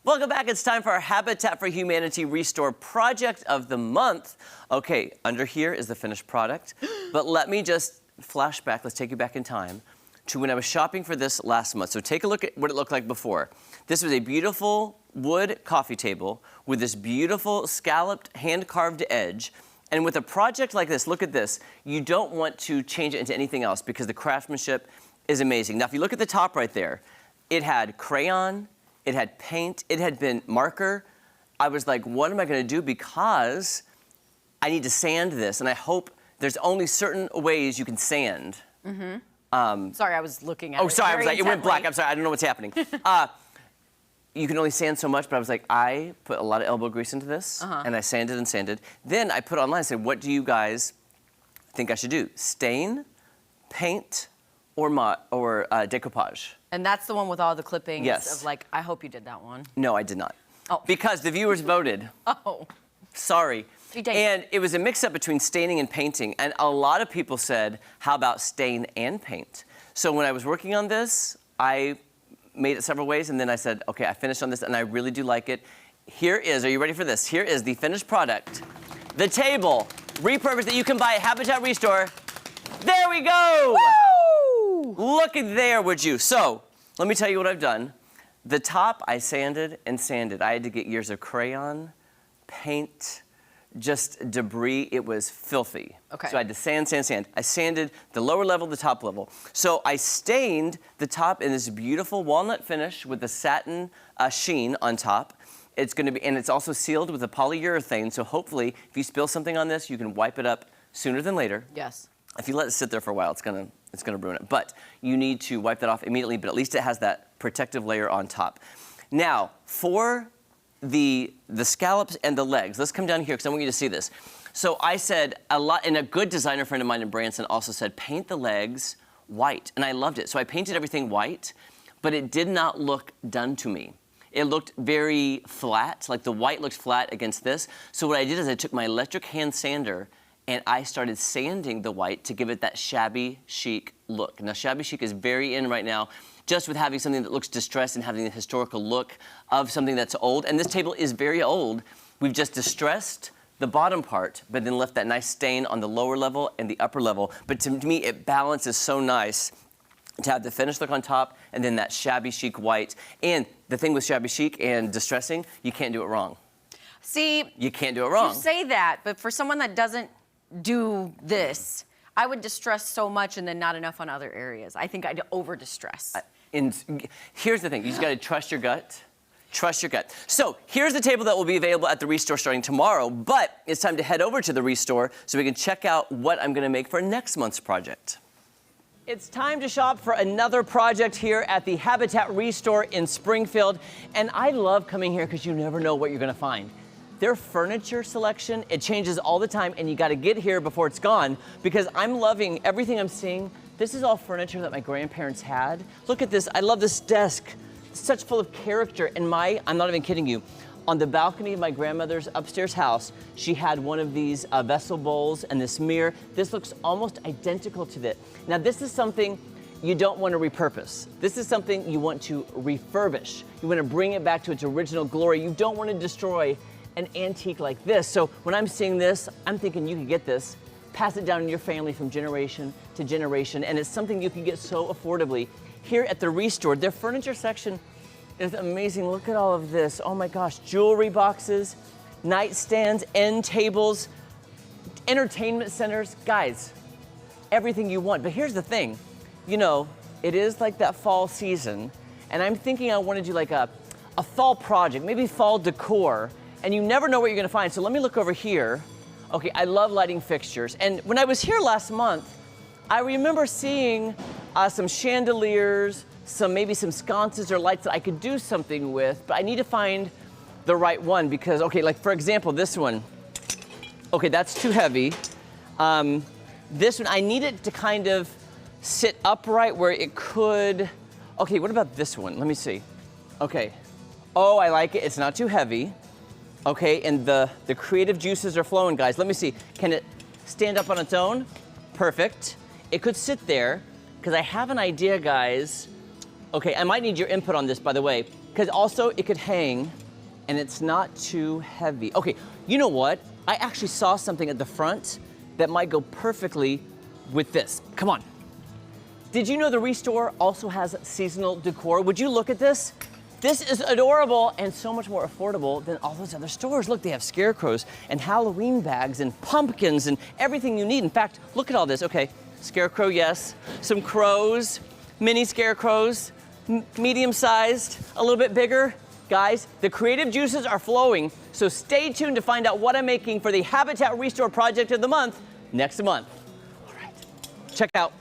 Welcome back. It's time for our Habitat for Humanity Restore Project of the Month. Okay, under here is the finished product, but let me just flash back. Let's take you back in time to when I was shopping for this last month. So take a look at what it looked like before. This was a beautiful wood coffee table with this beautiful scalloped hand-carved edge. And with a project like this, look at this. You don't want to change it into anything else because the craftsmanship is amazing. Now, if you look at the top right there, it had crayon, it had paint, it had been marker. I was like, what am I gonna do? Because I need to sand this, and I hope there's only certain ways you can sand. Sorry, I was looking at it. Oh, sorry, I was like, it went intently. black. I'm sorry, I don't know what's happening. You can only sand so much, but I was like, I put a lot of elbow grease into this, and I sanded and sanded. Then I put online and said, what do you guys think I should do? Stain, paint, or decoupage? And that's the one with all the clippings Yes. of like, I hope you did that one. No, I did not. Oh. Because the viewers voted. Oh. Sorry. You did. And it was a mix-up between staining and painting, and a lot of people said, how about stain and paint? So when I was working on this, I made it several ways, and then I said, okay, I finished on this, and I really do like it. Here is, are you ready for this? Here is the finished product. The table, refurbished, that you can buy at Habitat Restore. There we go! Woo! Look at there, would you? So, let me tell you what I've done. The top, I sanded and sanded. I had to get years of crayon, paint, just debris. It was filthy. Okay. So I had to sand, sand, sand. I sanded the lower level, the top level. So I stained the top in this beautiful walnut finish with the satin sheen on top. It's gonna be, and it's also sealed with a polyurethane, so hopefully, if you spill something on this, you can wipe it up sooner than later. Yes. If you let it sit there for a while, it's gonna ruin it. But you need to wipe that off immediately, but at least it has that protective layer on top. Now, for the scallops and the legs, let's come down here because I want you to see this. So I said a lot, and a good designer friend of mine in Branson also said, paint the legs white, and I loved it. So I painted everything white, but it did not look done to me. It looked very flat, like the white looked flat against this. So what I did is I took my electric hand sander and I started sanding the white to give it that shabby chic look. Now, shabby chic is very in right now, just with having something that looks distressed and having the historical look of something that's old. And this table is very old. We've just distressed the bottom part, but then left that nice stain on the lower level and the upper level. But to me, it balances so nice to have the finished look on top and then that shabby chic white. And the thing with shabby chic and distressing, you can't do it wrong. See, you can't do it wrong. You say that, but for someone that doesn't do this, I would distress so much and then not enough on other areas. I think I'd over-distress. And here's the thing, you just gotta trust your gut. Trust your gut. So here's the table that will be available at the Restore starting tomorrow, but it's time to head over to the Restore so we can check out what I'm gonna make for next month's project. It's time to shop for another project here at the Habitat Restore in Springfield. And I love coming here because you never know what you're gonna find. Their furniture selection, it changes all the time, and you gotta get here before it's gone because I'm loving everything I'm seeing. This is all furniture that my grandparents had. Look at this, I love this desk. It's such full of character, and I'm not even kidding you, on the balcony of my grandmother's upstairs house, she had one of these vessel bowls and this mirror. This looks almost identical to this. Now this is something you don't want to repurpose. This is something you want to refurbish. You want to bring it back to its original glory. You don't want to destroy an antique like this. So when I'm seeing this, I'm thinking you could get this, pass it down in your family from generation to generation, and it's something you can get so affordably. Here at the Restore, their furniture section is amazing. Look at all of this. Oh my gosh, jewelry boxes, nightstands, end tables, entertainment centers. Guys, everything you want. But here's the thing, you know, it is like that fall season, and I'm thinking I want to do like a fall project, maybe fall decor, and you never know what you're gonna find. So let me look over here. Okay, I love lighting fixtures. And when I was here last month, I remember seeing some chandeliers, maybe some sconces or lights that I could do something with, but I need to find the right one because, okay, like for example, this one. Okay, that's too heavy. This one, I need it to kind of sit upright where it could, okay, what about this one? Let me see. Okay, oh, I like it, it's not too heavy. Okay, and the creative juices are flowing, guys. Let me see, can it stand up on its own? Perfect. It could sit there, because I have an idea, guys. Okay, I might need your input on this, by the way. because also it could hang and it's not too heavy. Okay, you know what? I actually saw something at the front that might go perfectly with this. Come on. Did you know the Restore also has seasonal decor? Would you look at this? This is adorable and so much more affordable than all those other stores. Look, they have scarecrows and Halloween bags and pumpkins and everything you need. In fact, look at all this. Okay, scarecrow, yes. Some crows, mini scarecrows, medium-sized, a little bit bigger. Guys, the creative juices are flowing, so stay tuned to find out what I'm making for the Habitat Restore Project of the Month next month. All right, check out